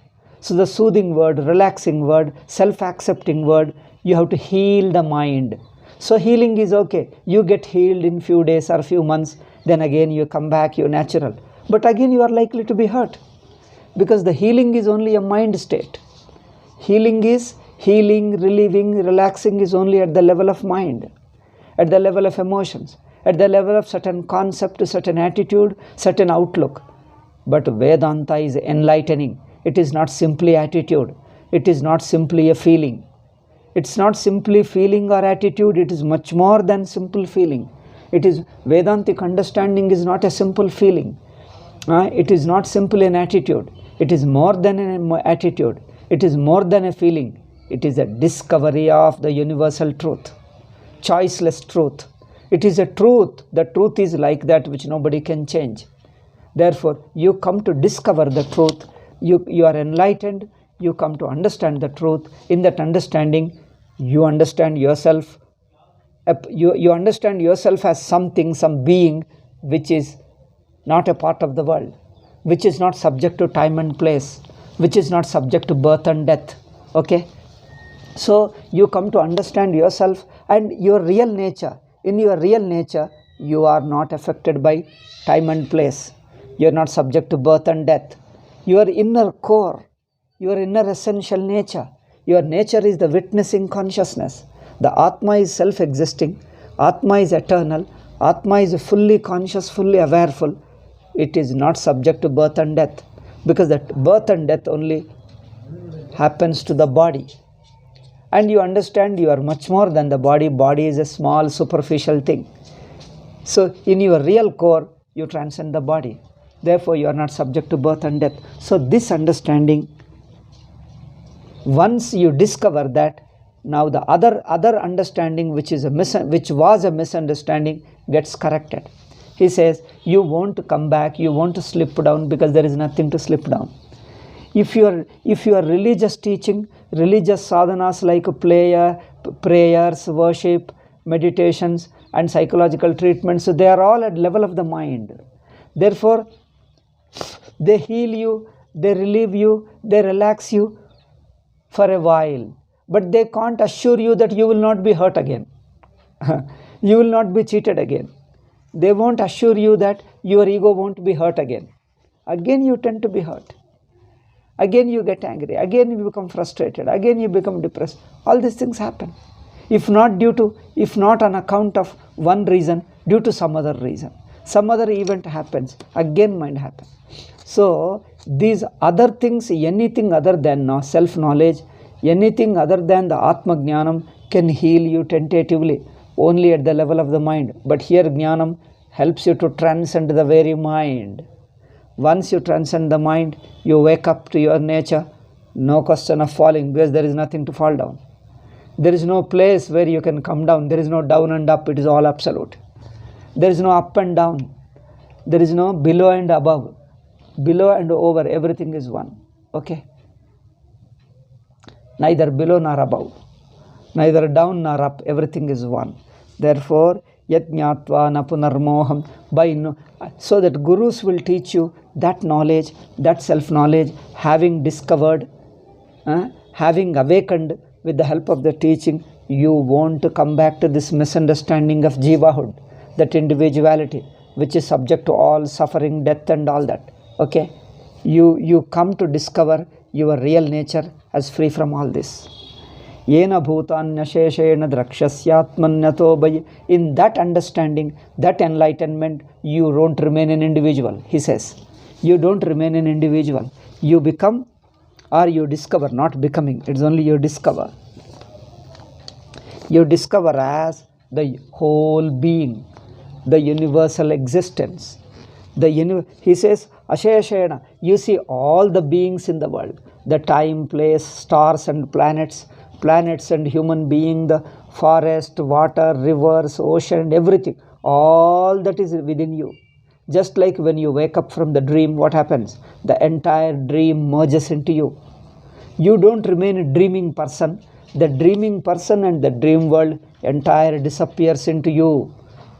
So the soothing word, relaxing word, self-accepting word, you have to heal the mind. So healing is okay. You get healed in few days or few months, then again you come back, you're natural. But again you are likely to be hurt, because the healing is only a mind state. Healing, relieving, relaxing is only at the level of mind. at the level of emotions, at the level of certain concept, certain attitude, certain outlook. But Vedanta is enlightening. It is not simply attitude. It is not simply a feeling. It's not simply feeling or attitude. It is much more than simple feeling. It is Vedantic understanding is not a simple feeling. It is not simply an attitude. It is more than an attitude. It is more than a feeling. It is a discovery of the universal truth, choiceless truth. It is a truth. The truth is like that which nobody can change. Therefore, you come to discover the truth. You are enlightened. You come to understand the truth. In that understanding, you understand yourself. You understand yourself as something, some being which is not a part of the world, which is not subject to time and place, which is not subject to birth and death. Okay? So you come to understand yourself and your real nature. In your real nature, you are not affected by time and place. You are not subject to birth and death. Your inner core, your inner essential nature, your nature is the witnessing consciousness. The Atma is self-existing. Atma is eternal. Atma is fully conscious, fully awareful. It is not subject to birth and death, because that birth and death only happens to the body. And you understand you are much more than the body. Body is a small, superficial thing. So in your real core, you transcend the body. Therefore, you are not subject to birth and death. So this understanding, once you discover that, now the other understanding which was a misunderstanding gets corrected. He says, you won't come back, you won't slip down, because there is nothing to slip down. If you are religious teaching, religious sadhanas like prayers, worship, meditations and psychological treatments, so they are all at level of the mind. Therefore, they heal you, they relieve you, they relax you for a while. But they can't assure you that you will not be hurt again. You will not be cheated again. They won't assure you that your ego won't be hurt again. Again you tend to be hurt. Again you get angry. Again you become frustrated. Again you become depressed. All these things happen. If not on account of one reason, due to some other reason. Some other event happens. Again mind happens. So these other things, anything other than self-knowledge, anything other than the Atma Jnanam can heal you tentatively, only at the level of the mind. But here Jnanam helps you to transcend the very mind. Once you transcend the mind, you wake up to your nature, no question of falling, because there is nothing to fall down. There is no place where you can come down. There is no down and up. It is all absolute. There is no up and down. There is no below and above. Below and over, everything is one. Okay? Neither below nor above, neither down nor up, everything is one. Therefore, yat jnatva na punarmoham, so that gurus will teach you that knowledge, that self-knowledge, having discovered, having awakened with the help of the teaching, you won't come back to this misunderstanding of jivahood, that individuality, which is subject to all suffering, death and all that. Okay? You come to discover your real nature as free from all this. Yena bhutanya sheshena drakshasyaatmanyato bhaya. In that understanding, that enlightenment, you don't remain an individual. He says, you don't remain an individual. You become, or you discover, not becoming. It's only you discover. You discover as the whole being, the universal existence. He says, Asheshena, you see all the beings in the world, the time, place, stars and planets and human being, the forest, water, rivers, ocean, everything, all that is within you. Just like when you wake up from the dream, what happens? The entire dream merges into you. You don't remain a dreaming person. The dreaming person and the dream world entire disappears into you.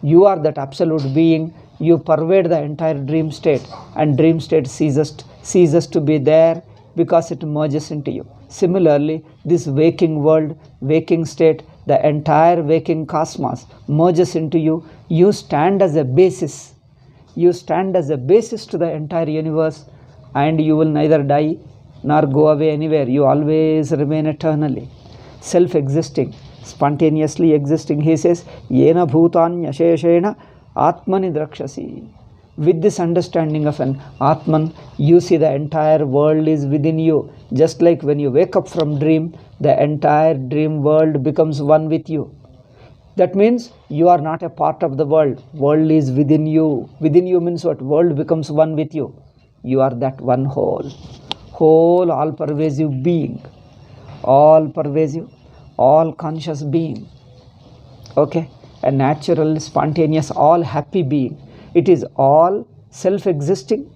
You are that absolute being. You pervade the entire dream state, and dream state ceases to be there because it merges into you. Similarly, this waking world, waking state, the entire waking cosmos merges into you. You stand as a basis. You stand as a basis to the entire universe, and you will neither die nor go away anywhere. You always remain eternally self-existing. spontaneously existing. He says, Yena bhutanya sheshena atmani drakshasi. With this understanding of an Atman, you see the entire world is within you. Just like when you wake up from dream, the entire dream world becomes one with you. That means you are not a part of the world. World is within you. Within you means what? World becomes one with you. You are that one whole. Whole, all-pervasive being. All-pervasive, all-conscious being. Okay? A natural, spontaneous, all-happy being. It is all self-existing,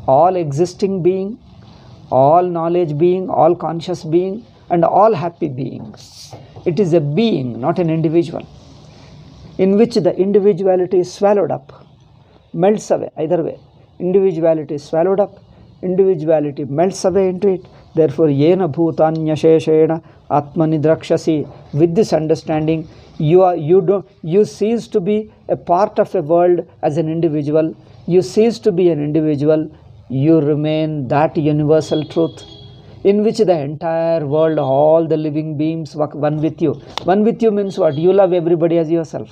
all existing being, all knowledge being, all conscious being, and all happy being. It is a being, not an individual, in which the individuality is swallowed up, melts away, either way. Individuality is swallowed up, individuality melts away into it. Therefore, yena bhutanya sheshena atmani drakshasi. With this understanding, you cease to be a part of a world as an individual. You cease to be an individual. You remain that universal truth in which the entire world, all the living beings work one with you. One with you means what? You love everybody as yourself.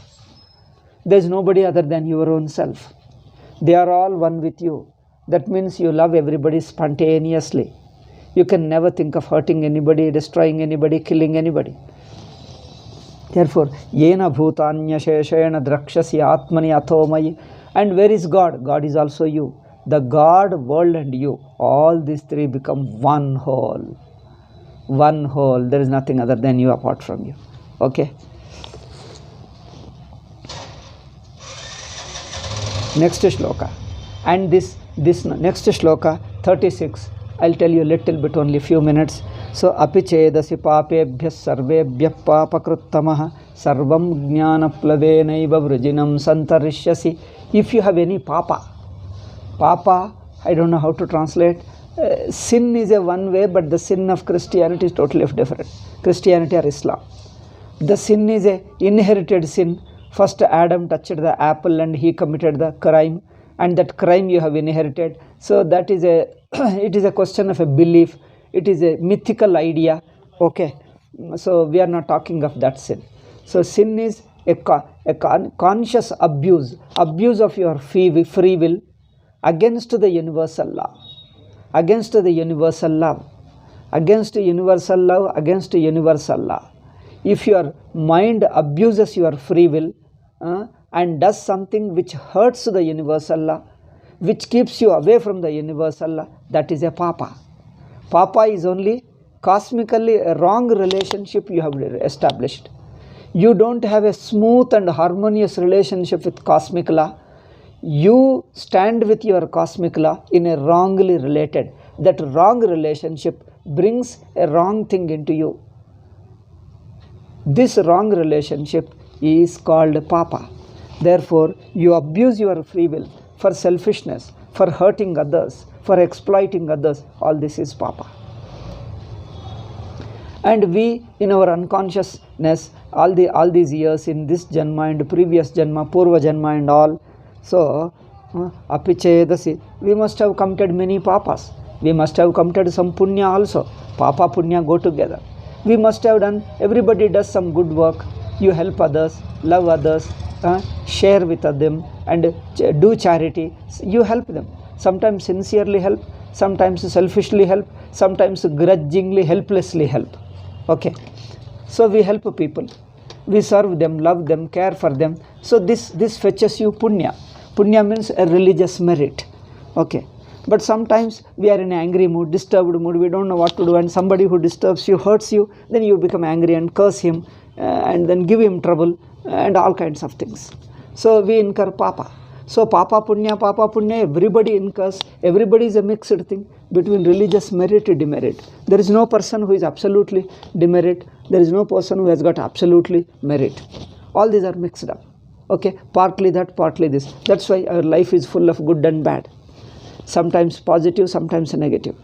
There is nobody other than your own self. They are all one with you. That means you love everybody spontaneously. You can never think of hurting anybody, destroying anybody, killing anybody. Therefore, yena bhutanya sheshena drakshasi atmani atomai. And where is God? God is also you. The God, world and you, all these three become one whole. One whole. There is nothing other than you apart from you. Okay? Next shloka. And this next shloka, 36, I'll tell you a little bit, only few minutes. So, apichedasi papebhyas sarvebhyah papakruttamaha sarvam jnana plavenaiva vrujinam santarishyasi. If you have any papa, I don't know how to translate. Sin is a one way, but the sin of Christianity is totally different. Christianity or Islam. The sin is a inherited sin. First Adam touched the apple and he committed the crime, and that crime you have inherited. So that is it is a question of a belief. It is a mythical idea. Okay, so we are not talking of that sin. So sin is a conscious abuse of your free will against the universal law, against the universal love, against universal love, against universal law. If your mind abuses your free will and does something which hurts the universal law, which keeps you away from the universal law, that is a papa. Papa is only cosmically a wrong relationship you have established. You don't have a smooth and harmonious relationship with cosmic law. You stand with your cosmic law in a wrongly related. That wrong relationship brings a wrong thing into you. This wrong relationship is called papa. Therefore, you abuse your free will for selfishness, for hurting others, for exploiting others. All this is papa. And we, in our unconsciousness, all these years, in this janma and previous janma, purva janma and all, so apichedasi, we must have committed many papas. We must have committed some punya also. Papa, punya go together. We must have done, everybody does some good work. You help others, love others, share with them, and do charity. You help them. Sometimes sincerely help, sometimes selfishly help, sometimes grudgingly, helplessly help. Okay. So we help people. We serve them, love them, care for them. So this fetches you punya. Punya means a religious merit. Okay. But sometimes we are in an angry mood, disturbed mood, we don't know what to do, and somebody who disturbs you, hurts you, then you become angry and curse him and then give him trouble and all kinds of things. So we incur papa. So papa punya, everybody incurs. Everybody is a mixed thing between religious merit and demerit. There is no person who is absolutely demerit. There is no person who has got absolutely merit. All these are mixed up. Okay, partly that, partly this. That's why our life is full of good and bad. Sometimes positive, sometimes negative.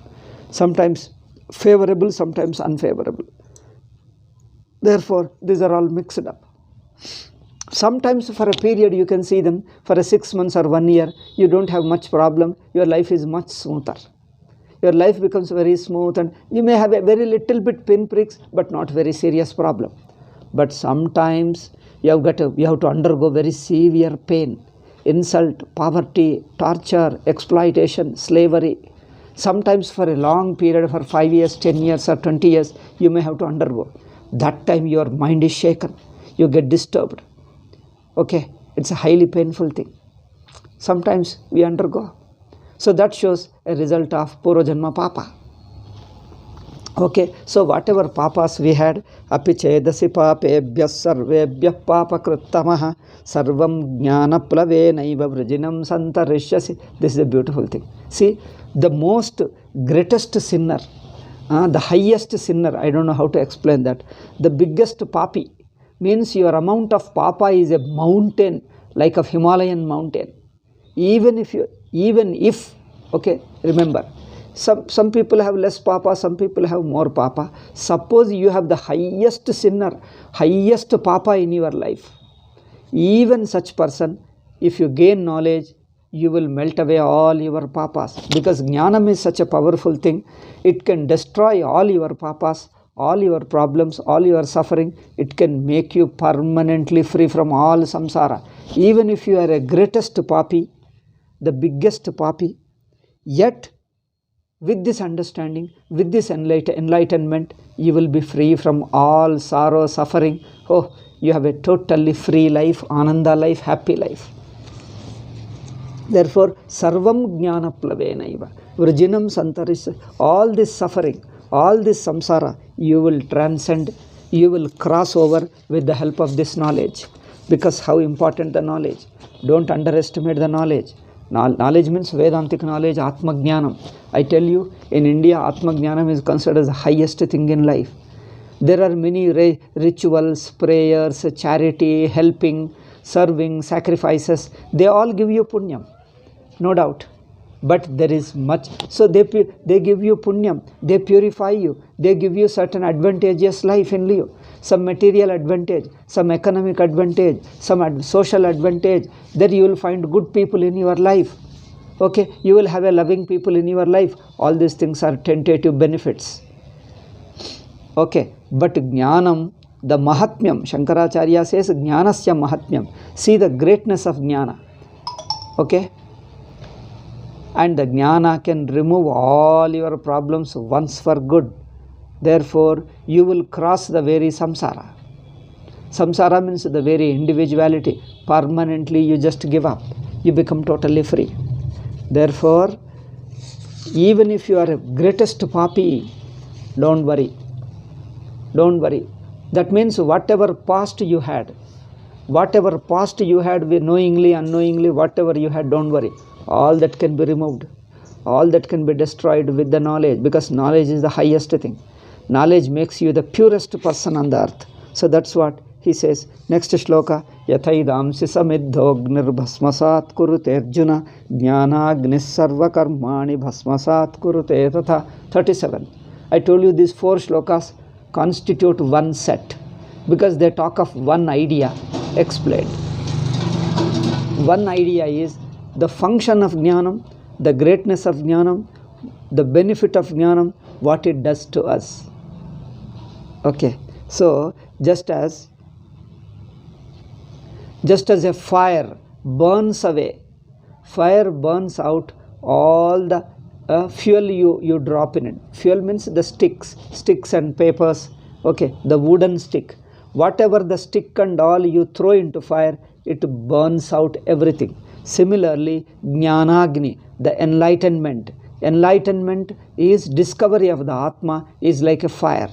Sometimes favorable, sometimes unfavorable. Therefore, these are all mixed up. Sometimes for a period you can see them, for a 6 months or 1 year, you don't have much problem, your life is much smoother. your life becomes very smooth, and you may have a very little bit pinpricks, but not very serious problem. But sometimes you have to undergo very severe pain, insult, poverty, torture, exploitation, slavery. Sometimes for a long period, for 5 years, 10 years or 20 years, you may have to undergo. That time your mind is shaken, you get disturbed. Okay, it's a highly painful thing. Sometimes we undergo. So that shows a result of Purvajanma Papa. Okay, so whatever papas we had, api chedasi papebhyas sarvebhyah papakrittamah sarvam jnana plavenaiva vrajinam santarishyasi. This is a beautiful thing. See, the most greatest sinner, the highest sinner, I don't know how to explain that. The biggest papi means your amount of papa is a mountain, like a Himalayan mountain. Even if, okay, remember, some people have less papa, some people have more papa. Suppose you have the highest sinner, highest papa in your life. Even such person, if you gain knowledge, you will melt away all your papas. Because jnanam is such a powerful thing. It can destroy all your papas, all your problems, all your suffering. It can make you permanently free from all samsara. Even if you are a greatest papi, the biggest papi, yet with this understanding, with this enlightenment, you will be free from all sorrow, suffering. Oh, you have a totally free life, ananda life, happy life. Therefore, sarvam jnana plavenaiva vrajinam santarisya. All this suffering, all this samsara, you will transcend, you will cross over with the help of this knowledge. Because how important the knowledge. Don't underestimate the knowledge. Knowledge means Vedantic knowledge, Atma Jnanam. I tell you, in India, Atma Jnanam is considered as the highest thing in life. There are many rituals, prayers, charity, helping, serving, sacrifices. They all give you punyam, no doubt. But there is much. So they give you punyam, they purify you, they give you certain advantageous life in you. Some material advantage, some economic advantage, some social advantage. There you will find good people in your life. Okay, you will have a loving people in your life. All these things are tentative benefits. Okay, but jnanam, the mahatmyam, Shankaracharya says jnanasya mahatmyam. See the greatness of jnana. Okay, and the jnana can remove all your problems once for good. Therefore, you will cross the very samsara. Samsara means the very individuality. Permanently you just give up. You become totally free. Therefore, even if you are a greatest papi, don't worry. Don't worry. That means whatever past you had, knowingly, unknowingly, whatever you had, don't worry. All that can be removed. All that can be destroyed with the knowledge, because knowledge is the highest thing. Knowledge makes you the purest person on the earth. So that's what he says. Next shloka. Yathaidamsi samiddhognir bhasmasat kurute arjuna jnanagnis sarva karmani bhasmasat kurute tatha. 37. I told you these 4 shlokas constitute one set, because they talk of one idea explained. One idea is the function of jnanam, the greatness of jnanam, the benefit of jnanam, what it does to us. Okay, so just as a fire burns away, fire burns out all the fuel you drop in it. Fuel means the sticks and papers. Okay, the wooden stick. Whatever the stick and all you throw into fire, it burns out everything. Similarly, jnanagni, the enlightenment. Enlightenment is discovery of the Atma, is like a fire,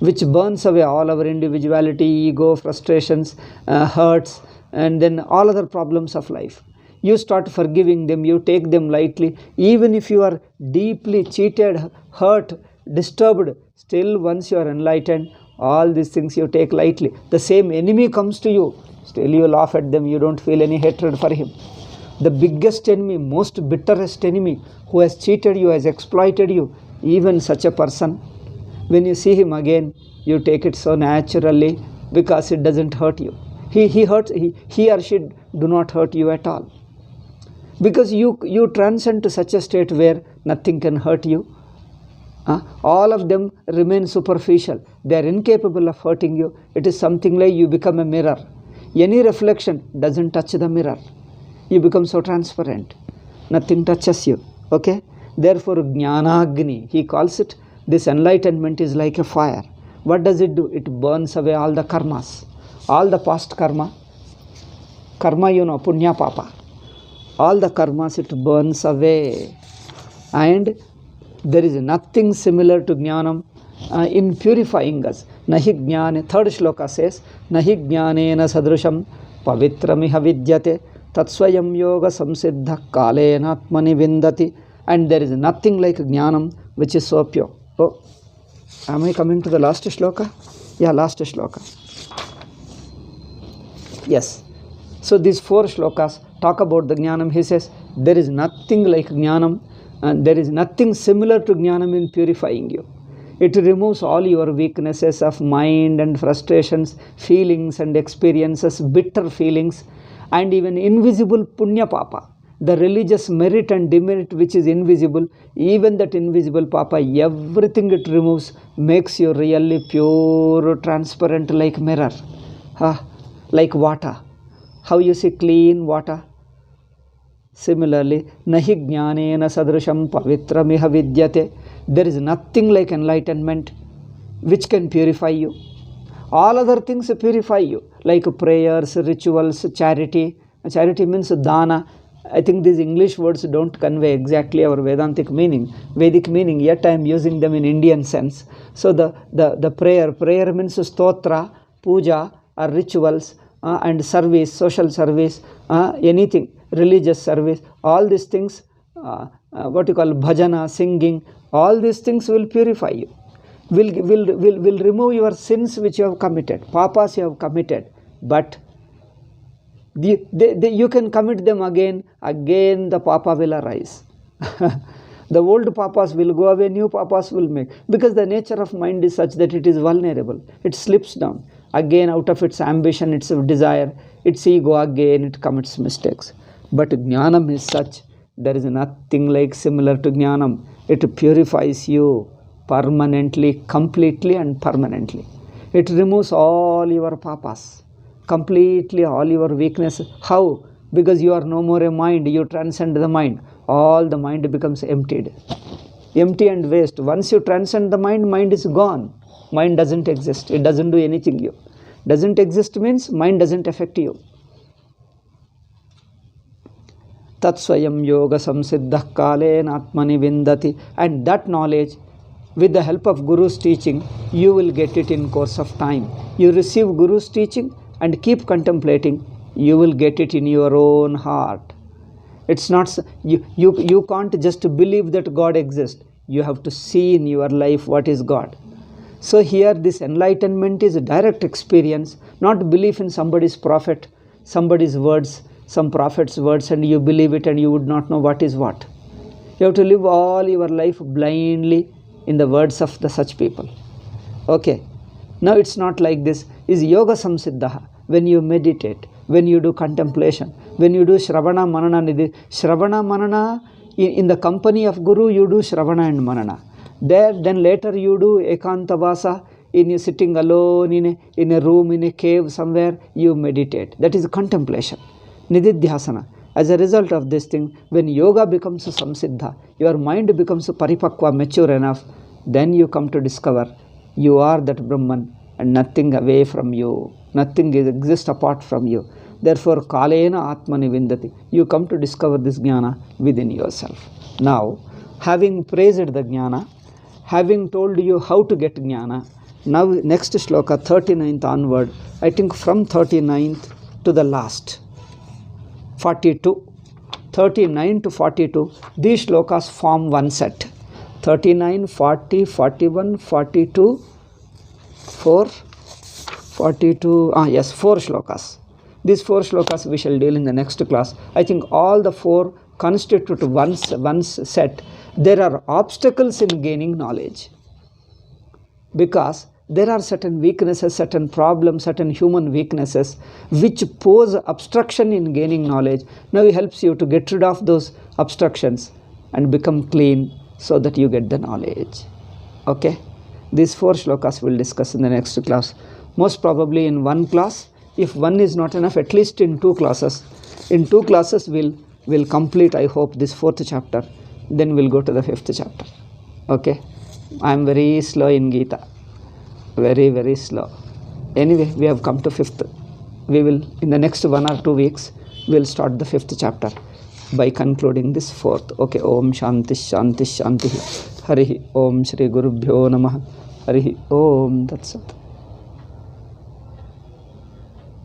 which burns away all our individuality, ego, frustrations, hurts, and then all other problems of life. You start forgiving them, you take them lightly. Even if you are deeply cheated, hurt, disturbed, still once you are enlightened, all these things you take lightly. The same enemy comes to you, still you laugh at them, you don't feel any hatred for him. The biggest enemy, most bitterest enemy, who has cheated you, has exploited you, even such a person, when you see him again, you take it so naturally, because it doesn't hurt you. He or she do not hurt you at all. Because you transcend to such a state where nothing can hurt you. All of them remain superficial. They are incapable of hurting you. It is something like you become a mirror. Any reflection doesn't touch the mirror. You become so transparent. Nothing touches you. Okay? Therefore, Jnanagni, he calls it, this enlightenment is like a fire. What does it do? It burns away all the karmas. All the past karma, punya papa. All the karmas it burns away. And there is nothing similar to Jnanam in purifying us. Nahi Jnane, third shloka says, Nahi Jnanena sadrusham pavitramiha vidyate tatsvayam yoga samsiddha kalena atmani vindati. And there is nothing like Jnanam which is so pure. Oh, am I coming to the last shloka? Yeah, last shloka. Yes. So these 4 shlokas talk about the Jnanam. He says, there is nothing like Jnanam. And there is nothing similar to Jnanam in purifying you. It removes all your weaknesses of mind and frustrations, feelings and experiences, bitter feelings, and even invisible punya papa, the religious merit and demerit which is invisible, even that invisible papa, everything it removes, makes you really pure, transparent like mirror, like water. How you see clean water? Similarly, nahi jnanena sadrusham pavitramiha vidyate. There is nothing like enlightenment which can purify you. All other things purify you, like prayers, rituals, charity. Charity means dana. I think these English words don't convey exactly our Vedantic meaning, Vedic meaning, yet I am using them in Indian sense. So the prayer means stotra, puja, or rituals, and service, social service, anything, religious service, all these things, what you call bhajana, singing, all these things will purify you, will remove your sins which you have committed, papas you have committed, but you can commit them again the papa will arise. The old papas will go away, new papas will make, because the nature of mind is such that it is vulnerable. It slips down. Again, out of its ambition, its desire, its ego, again it commits mistakes. But Jnanam is such, there is nothing like similar to Jnanam. It purifies you permanently, completely and permanently. It removes all your papas, completely all your weaknesses. How? Because you are no more a mind, you transcend the mind. All the mind becomes emptied. Empty and waste. Once you transcend the mind, mind is gone. Mind doesn't exist. It doesn't do anything you. Doesn't exist means mind doesn't affect you. Tatsvayam yoga samsiddha kalena atmani vindati. And that knowledge, with the help of Guru's teaching, you will get it in course of time. You receive Guru's teaching and keep contemplating, you will get it in your own heart. It's not, you can't just believe that God exists. You have to see in your life what is God. So here this enlightenment is a direct experience, not belief in somebody's prophet, somebody's words, some prophet's words, and you believe it and you would not know what is what. You have to live all your life blindly in the words of the such people. Okay. Now it's not like this. Is yoga samsiddha. When you meditate, when you do contemplation, when you do Shravana Manana, Shravana Manana, in the company of Guru, you do Shravana and Manana. Then later you do Ekantavasa, in you sitting alone in a room, in a cave somewhere, you meditate. That is contemplation, Nididhyasana. As a result of this thing, when yoga becomes samsiddha, your mind becomes paripakva, mature enough, then you come to discover you are that Brahman and nothing away from you. Nothing exists apart from you. Therefore, kalena atmani vindati. You come to discover this jnana within yourself. Now, having praised the jnana, having told you how to get jnana, now next shloka, 39th onward, I think from 39th to the last, 42. 39 to 42, these shlokas form one set. 39, 40, 41, 42, 4, 42, yes, 4 shlokas. These 4 shlokas we shall deal in the next class. I think all the 4 constitute one set. There are obstacles in gaining knowledge because there are certain weaknesses, certain problems, certain human weaknesses which pose obstruction in gaining knowledge. Now he helps you to get rid of those obstructions and become clean so that you get the knowledge. Okay, these 4 shlokas we'll discuss in the next class, most probably in one class. If one is not enough, at least in 2 classes. In 2 classes we'll complete, I hope, this 4th chapter, then we'll go to the 5th chapter. Okay, I am very slow in Gita, very, very slow. Anyway, we have come to 5th. We will, in the next 1 or 2 weeks, we'll start the 5th chapter by concluding this 4th. Okay, Om Shanti Shanti Shanti. Harihi Om Shri Gurubhyo Namah. Harihi Om Tat Sat.